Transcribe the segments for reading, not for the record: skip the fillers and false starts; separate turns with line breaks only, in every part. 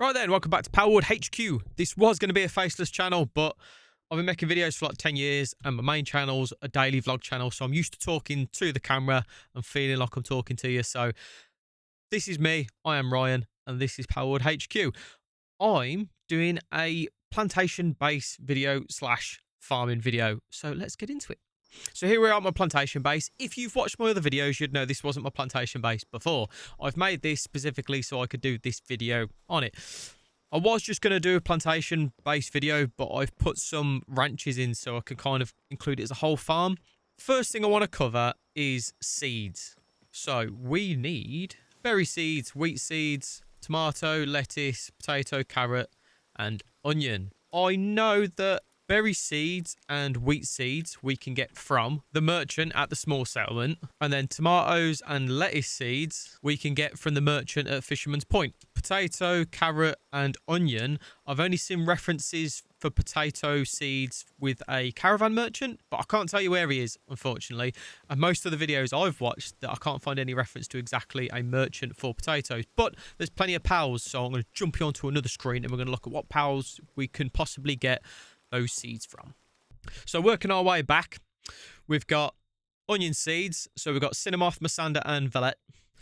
Right then, welcome back to Palworld HQ. This was going to be a faceless channel, but I've been making videos for like 10 years and my main channel's a daily vlog channel, so I'm used to talking to the camera and feeling like I'm talking to you. So this is me, I am Ryan, and this is Palworld HQ. I'm doing a plantation base video slash farming video, so let's get into it. So here we are at my plantation base. If you've watched my other videos, you'd know this wasn't my plantation base before. I've made this specifically so I could do this video on it. I was just going to do a plantation base video, but I've put some ranches in so I can kind of include it as a whole farm. First thing I want to cover is seeds. So we need berry seeds, wheat seeds, tomato, lettuce, potato, carrot, and onion. I know that berry seeds and wheat seeds we can get from the merchant at the small settlement, and then tomatoes and lettuce seeds we can get from the merchant at Fisherman's Point. Potato, carrot, and onion, I've only seen references for potato seeds with a caravan merchant, but I can't tell you where he is, unfortunately. And most of the videos I've watched, that I can't find any reference to exactly a merchant for potatoes, but there's plenty of pals, so I'm going to jump you onto another screen and we're going to look at what pals we can possibly get those seeds from. So working our way back, we've got onion seeds. So we've got Cinnamon, Masanda, and Velette.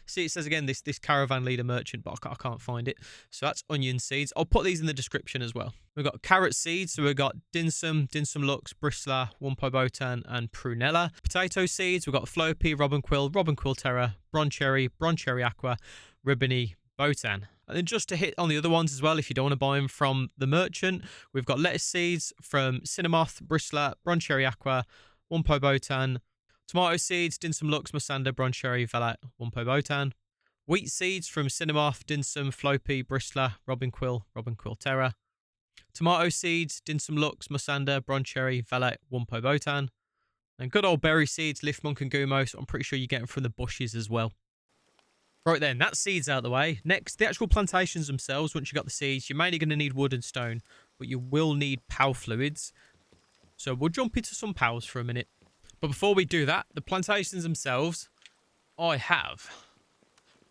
See, it says again this caravan leader merchant, but I can't find it. So that's onion seeds. I'll put these in the description as well. We've got carrot seeds. So we've got Dinsum, Dinsum Lux, Bristler, Wumpo Botan, and Prunella. Potato seeds. We've got Floppy, Robin Quill Terra, Broncherry Aqua, Ribbony, Botan. And then just to hit on the other ones as well, if you don't want to buy them from the merchant, we've got lettuce seeds from Cinnamoth, Bristler, Broncherry Aqua, Wumpo Botan. Tomato seeds, Dinsum Lux, Masanda, Broncherry, Velette, Wumpo Botan. Wheat seeds from Cinnamoth, Dinsum, Floppy, Bristler, Robin Quill Terra. Tomato seeds, Dinsum Lux, Masanda, Broncherry, Velette, Wumpo Botan. And good old berry seeds, Liftmonk and Gumos. I'm pretty sure you get them from the bushes as well. Right then, that's seeds out of the way. Next, the actual plantations themselves. Once you've got the seeds, you're mainly going to need wood and stone, but you will need PAL fluids. So we'll jump into some PALs for a minute. But before we do that, the plantations themselves, I have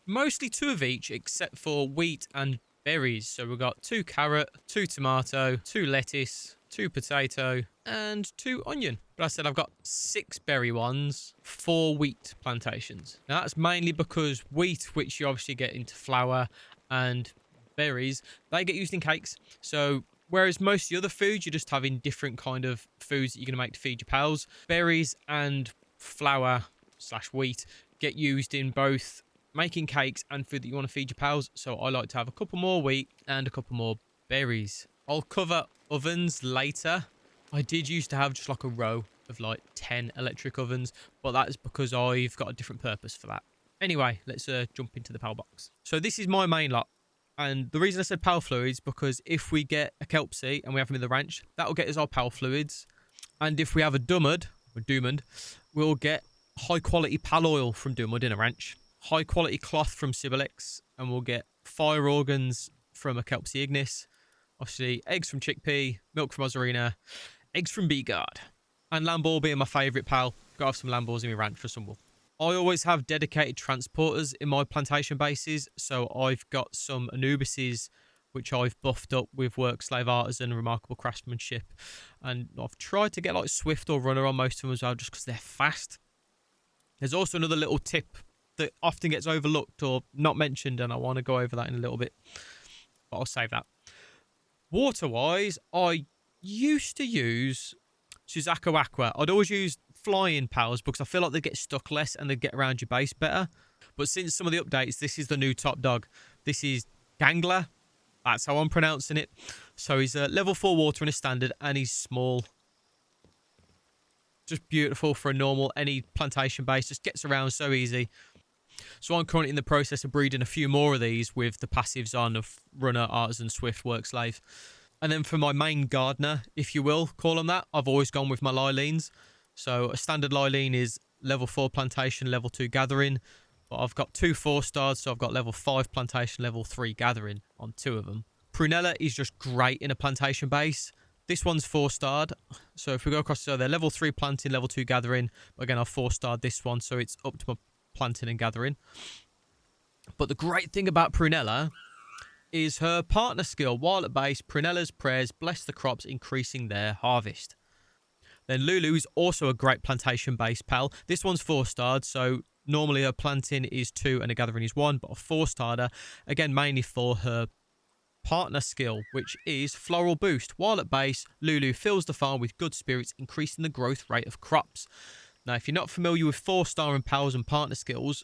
mostly 2 of each except for wheat and berries. So we've got 2 carrot, 2 tomato, 2 lettuce, 2 potato, and 2 onion. But I said I've got 6 berry ones, 4 wheat plantations. Now that's mainly because wheat, which you obviously get into flour, and berries, they get used in cakes. So whereas most of the other foods, you're just having different kind of foods that you're going to make to feed your pals, berries and flour slash wheat get used in both making cakes and food that you want to feed your pals. So I like to have a couple more wheat and a couple more berries. I'll cover ovens later. I did used to have just like a row of like 10 electric ovens, but that is because I've got a different purpose for that. Anyway, let's jump into the PAL box. So this is my main lot. And the reason I said PAL fluids, because if we get a kelpsie and we have them in the ranch, that'll get us our PAL fluids. And if we have a Dumud, we'll get high quality PAL oil from Dumud in a ranch, high quality cloth from Sibilex, and we'll get fire organs from a kelpsie ignis. Obviously, eggs from chickpea, milk from Ozarina, eggs from Beegard. And Lamball being my favourite PAL. Got to have some Lamballs in my ranch for some wool. I always have dedicated transporters in my plantation bases. So I've got some Anubises, which I've buffed up with work, slave artisan, remarkable craftsmanship. And I've tried to get like Swift or Runner on most of them as well, just because they're fast. There's also another little tip that often gets overlooked or not mentioned, and I want to go over that in a little bit. But I'll save that. Water-wise, I used to use Suzaku Aqua. I'd always use flying PALs because I feel like they get stuck less and they get around your base better. But since some of the updates, this is the new top dog. This is Gangler. That's how I'm pronouncing it. So he's level 4 water in a standard and he's small. Just beautiful for a normal, any plantation base. Just gets around so easy. So I'm currently in the process of breeding a few more of these with the passives on of Runner, Artisan, Swift, Work, Slave. And then for my main gardener, if you will call them that, I've always gone with my Lilines. So a standard Liline is level 4 plantation, level 2 gathering. But I've got 2 4-stars, so I've got level 5 plantation, level 3 gathering on 2 of them. Prunella is just great in a plantation base. This one's 4-starred. So if we go across, so they're level 3 planting, level 2 gathering. But again, I've 4-starred this one, so it's up to my planting and gathering. But the great thing about Prunella is her partner skill. While at base, Prunella's prayers bless the crops, increasing their harvest. Then Lulu is also a great plantation-based pal. This one's 4-starred, so normally her planting is 2 and a gathering is 1, but a 4-starter, again, mainly for her partner skill, which is Floral Boost. While at base, Lulu fills the farm with good spirits, increasing the growth rate of crops. Now, if you're not familiar with 4-star and pals and partner skills,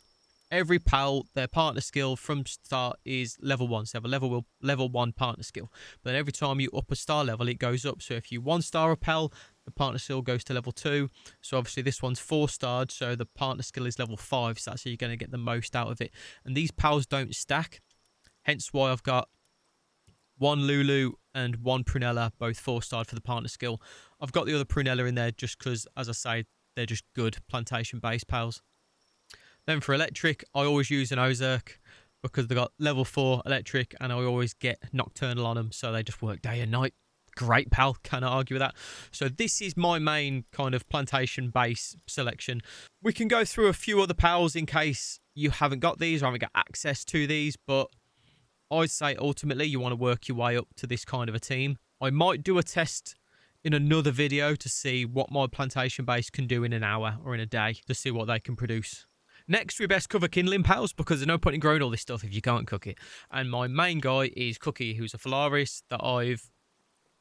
every pal, their partner skill from start is level 1. So they have a level 1 partner skill. But then every time you up a star level, it goes up. So if you 1-star a pal, the partner skill goes to level 2. So obviously this one's 4-starred, so the partner skill is level 5. So that's how you're going to get the most out of it. And these pals don't stack. Hence why I've got 1 Lulu and 1 Prunella, both 4-starred for the partner skill. I've got the other Prunella in there just because, as I say, they're just good plantation-based pals. Then for electric, I always use an Ozark because they've got level 4 electric and I always get nocturnal on them, so they just work day and night. Great pal, cannot argue with that. So this is my main kind of plantation base selection. We can go through a few other pals in case you haven't got these or haven't got access to these, but I'd say ultimately you want to work your way up to this kind of a team. I might do a test in another video to see what my plantation base can do in an hour or in a day to see what they can produce. Next, we best cover kindling pals because there's no point in growing all this stuff if you can't cook it. And my main guy is Cookie, who's a Phalaris that I've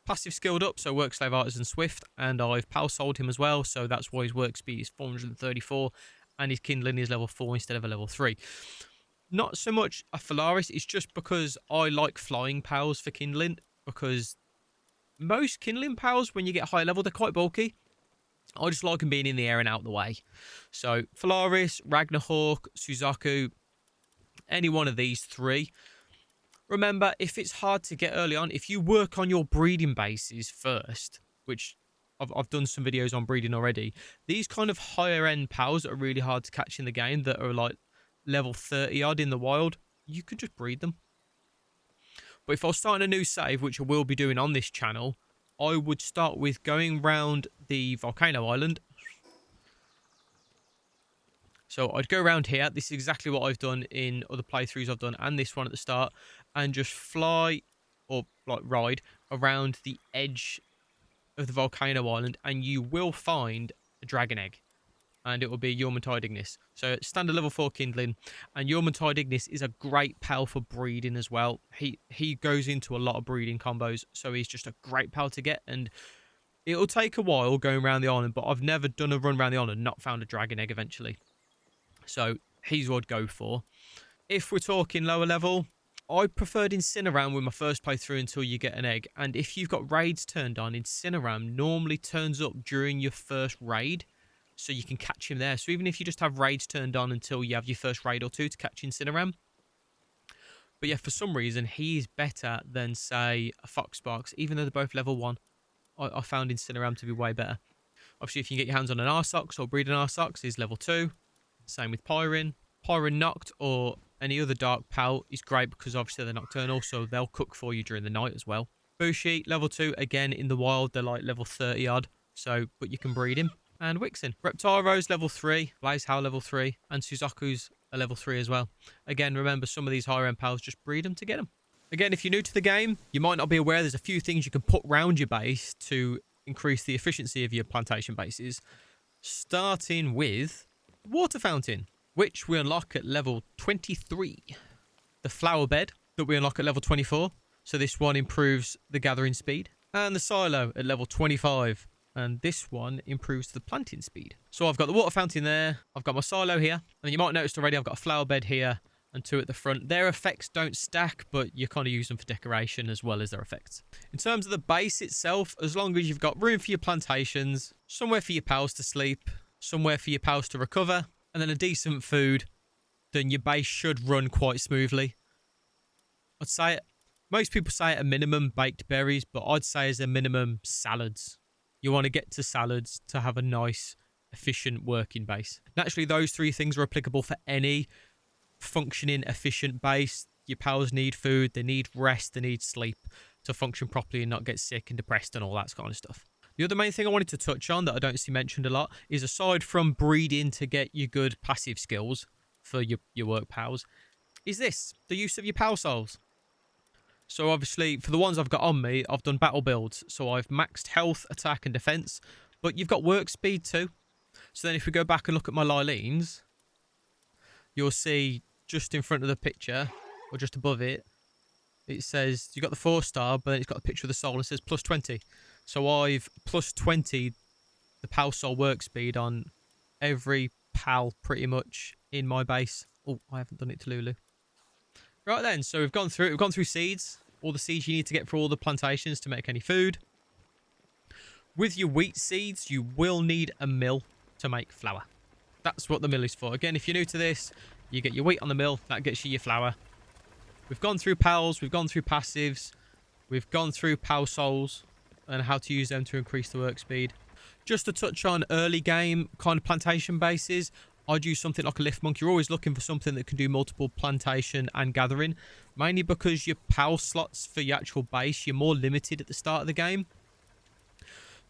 passive skilled up, so work, slave, artisan, swift, and I've pal sold him as well, so that's why his work speed is 434 and his kindling is level 4 instead of a level 3. Not so much a Phalaris, it's just because I like flying pals for kindling, because most kindling pals, when you get high level, they're quite bulky. I just like them being in the air and out the way. So Phalaris, Ragnarhawk, Suzaku, any one of these 3. Remember, if it's hard to get early on, if you work on your breeding bases first, which I've done some videos on breeding already, these kind of higher end pals that are really hard to catch in the game, that are like level 30 odd in the wild, you could just breed them. But if I was starting a new save, which I will be doing on this channel, I would start with going round the volcano island. So I'd go around here. This is exactly what I've done in other playthroughs I've done, and this one at the start, and just fly or like ride around the edge of the volcano island, and you will find a dragon egg, and it will be Yormantide Ignis. So standard level 4 kindling, and Yormantide Ignis is a great pal for breeding as well. He goes into a lot of breeding combos, so he's just a great pal to get, and it'll take a while going around the island, but I've never done a run around the island and not found a dragon egg eventually. So he's what I'd go for. If we're talking lower level, I preferred Incineram with my first playthrough until you get an egg. And if you've got raids turned on, Incineram normally turns up during your first raid, so you can catch him there. So even if you just have raids turned on until you have your first raid or 2 to catch Incineram. But yeah, for some reason, he is better than, say, a Foxbox, even though they're both level 1. I found Incineram to be way better. Obviously, if you can get your hands on an Arsox or breed an Arsox, he's level 2. Same with Pyrin. Pyrin Noct or any other dark pal is great because obviously they're nocturnal, so they'll cook for you during the night as well. Bushi, level 2, again in the wild, they're like level 30 odd, so but you can breed him. And Wixen. Reptyro's level 3, Blazehowl level 3, and Suzaku's a level 3 as well. Again, remember some of these higher end pals, just breed them to get them. Again, if you're new to the game, you might not be aware there's a few things you can put round your base to increase the efficiency of your plantation bases. Starting with water fountain, which we unlock at level 23. The flower bed that we unlock at level 24. So this one improves the gathering speed. And the silo at level 25. And this one improves the planting speed. So I've got the water fountain there. I've got my silo here. And you might notice already I've got a flower bed here and 2 at the front. Their effects don't stack, but you kind of use them for decoration as well as their effects. In terms of the base itself, as long as you've got room for your plantations, somewhere for your pals to sleep, somewhere for your pals to recover, and then a decent food, then your base should run quite smoothly. I'd say, most people say at a minimum baked berries, but I'd say as a minimum salads. You want to get to salads to have a nice, efficient working base. Naturally, those 3 things are applicable for any functioning, efficient base. Your pals need food, they need rest, they need sleep to function properly and not get sick and depressed and all that kind of stuff. The other main thing I wanted to touch on that I don't see mentioned a lot is, aside from breeding to get your good passive skills for your work pals, is this, the use of your pal souls. So obviously, for the ones I've got on me, I've done battle builds. So I've maxed health, attack, and defense. But you've got work speed too. So then if we go back and look at my Lylines, you'll see just in front of the picture, or just above it, it says, you've got the 4-star, but then it's got a picture of the soul and it says plus 20. So I've plus 20 the PAL soul work speed on every PAL pretty much in my base. Oh, I haven't done it to Lulu. Right then, so we've gone through seeds, all the seeds you need to get for all the plantations to make any food. With your wheat seeds, you will need a mill to make flour. That's what the mill is for. Again, if you're new to this, you get your wheat on the mill, that gets you your flour. We've gone through PALs, we've gone through passives, we've gone through PAL souls and how to use them to increase the work speed. Just to touch on early game kind of plantation bases, I'd use something like a lift monk. You're always looking for something that can do multiple plantation and gathering, mainly because your PAL slots for your actual base, you're more limited at the start of the game.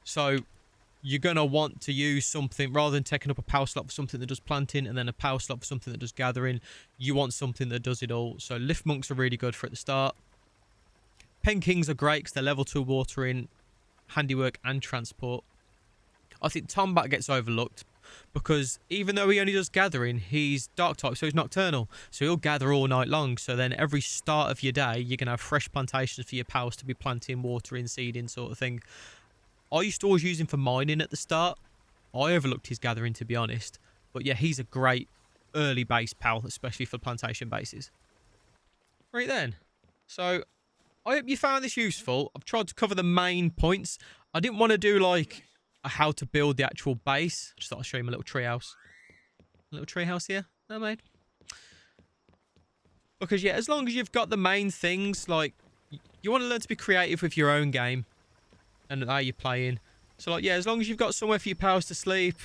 So you're going to want to use something, rather than taking up a PAL slot for something that does planting and then a PAL slot for something that does gathering, you want something that does it all. So lift monks are really good for at the start. Pen kings are great because they're level 2 watering, handiwork and transport. I think Tombat gets overlooked because even though he only does gathering, he's dark type, so he's nocturnal. So he'll gather all night long. So then every start of your day, you're going to have fresh plantations for your pals to be planting, watering, seeding sort of thing. I used to always use him for mining at the start. I overlooked his gathering, to be honest. But yeah, he's a great early base pal, especially for plantation bases. Right then. So I hope you found this useful. I've tried to cover the main points. I didn't want to do like a how to build the actual base. Just thought I'd show you my little treehouse. Little treehouse here. No, mate. Because yeah, as long as you've got the main things, like you want to learn to be creative with your own game and how you're playing. So like, yeah, as long as you've got somewhere for your pals to sleep,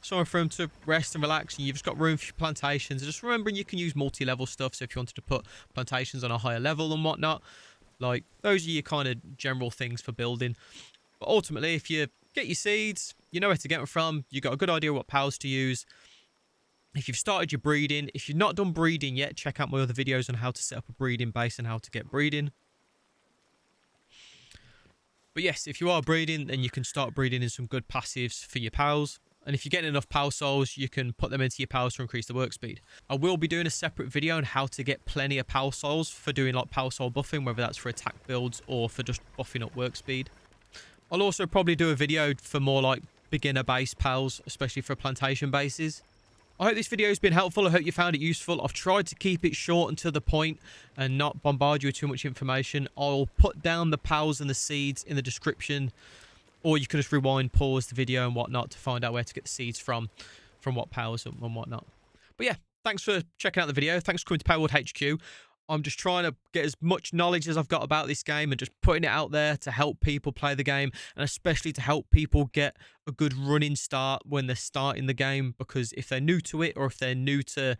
somewhere for them to rest and relax, and you've just got room for your plantations. Just remembering you can use multi-level stuff. So if you wanted to put plantations on a higher level and whatnot, like those are your kind of general things for building. But ultimately, if you get your seeds, you know where to get them from. You've got a good idea what pals to use. If you've started your breeding, if you've not done breeding yet, check out my other videos on how to set up a breeding base and how to get breeding. But yes, if you are breeding, then you can start breeding in some good passives for your pals. And if you're getting enough pal souls, you can put them into your pals to increase the work speed. I will be doing a separate video on how to get plenty of pal souls for doing like pal soul buffing, whether that's for attack builds or for just buffing up work speed. I'll also probably do a video for more like beginner base pals, especially for plantation bases. I hope this video has been helpful. I hope you found it useful. I've tried to keep it short and to the point and not bombard you with too much information. I'll put down the pals and the seeds in the description, or you can just rewind, pause the video and whatnot to find out where to get the seeds from what pals and whatnot. But yeah, thanks for checking out the video. Thanks for coming to Palworld HQ. I'm just trying to get as much knowledge as I've got about this game and just putting it out there to help people play the game, and especially to help people get a good running start when they're starting the game, because if they're new to it or if they're new to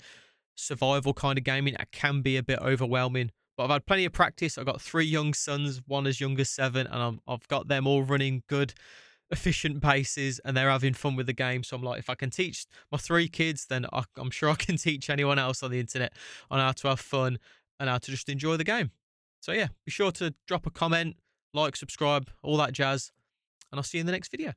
survival kind of gaming, it can be a bit overwhelming. But I've had plenty of practice. I've got 3 young sons, one as young as 7, and I've got them all running good, efficient bases, and they're having fun with the game. So I'm like, if I can teach my 3 kids, then I'm sure I can teach anyone else on the internet on how to have fun and how to just enjoy the game. So yeah, be sure to drop a comment, like, subscribe, all that jazz, and I'll see you in the next video.